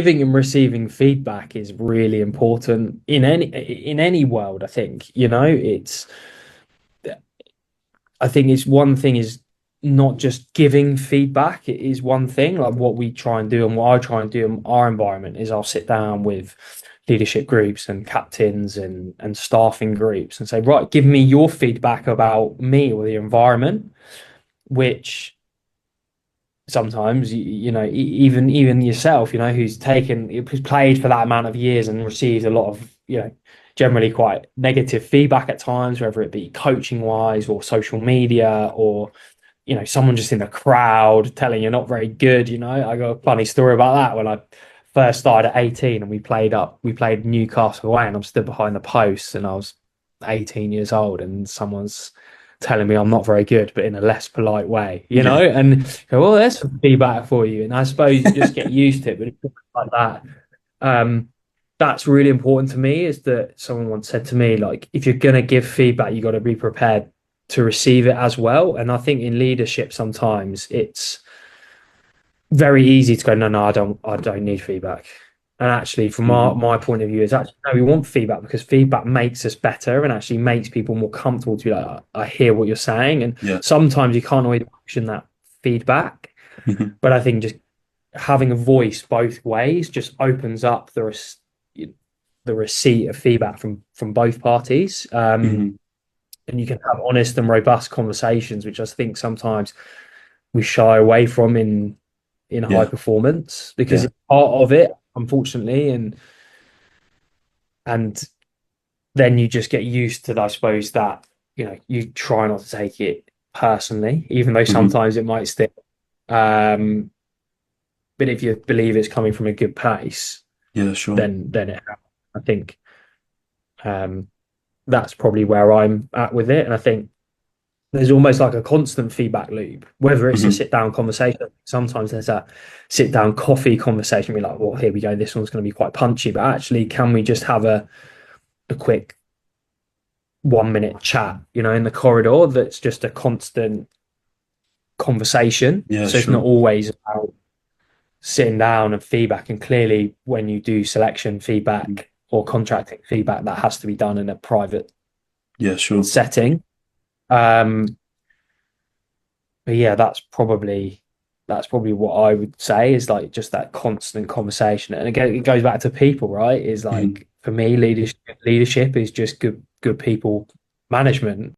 giving and receiving feedback is really important in any world. I think, I think it's one thing is not just giving feedback. It is one thing. Like what we try and do and what I try and do in our environment is I'll sit down with leadership groups and captains and staffing groups and say, right, give me your feedback about me or the environment, which sometimes even yourself, who's played for that amount of years and received a lot of generally quite negative feedback at times, whether it be coaching wise or social media or someone just in the crowd telling you're not very good. I got a funny story about that when I first started at 18 and we played Newcastle away and I'm stood behind the post and I was 18 years old and someone's telling me I'm not very good, but in a less polite way, Yeah. and go, well, there's some feedback for you. And I suppose you just get used to it, but it's like that. Um, that's really important to me is that someone once said to me, like, if you're going to give feedback, you got to be prepared to receive it as well. And I think in leadership, sometimes it's very easy to go, no, no, I don't need feedback. And actually, from Hmm. my point of view, is actually no, we want feedback because feedback makes us better and actually makes people more comfortable to be like, I hear what you're saying. And Yeah. sometimes you can't always action that feedback, Hmm. but I think just having a voice both ways just opens up the receipt of feedback from both parties. Hmm. And you can have honest and robust conversations, which I think sometimes we shy away from in high Yeah. performance because Yeah. it's part of it, unfortunately, and then you just get used to, I suppose, that you try not to take it personally, even though Hmm. sometimes it might stick. Um, but if you believe it's coming from a good place, Yeah, sure. then I think um, that's probably where I'm at with it, and I think there's almost like a constant feedback loop, whether it's a Hmm. sit down conversation. Sometimes there's a sit down coffee conversation. We're like, well, here we go. This one's going to be quite punchy, but actually, can we just have a quick 1 minute chat, in the corridor that's just a constant conversation? Yeah, So it's not sure. always about sitting down and feedback. And clearly, when you do selection Mhm. feedback or contracting feedback, that has to be done in a private Yeah, sure. setting. Um, But yeah, that's probably what I would say is like just that constant conversation. And again, it goes back to people, right? Is Hmm. like for me, leadership is just good people management.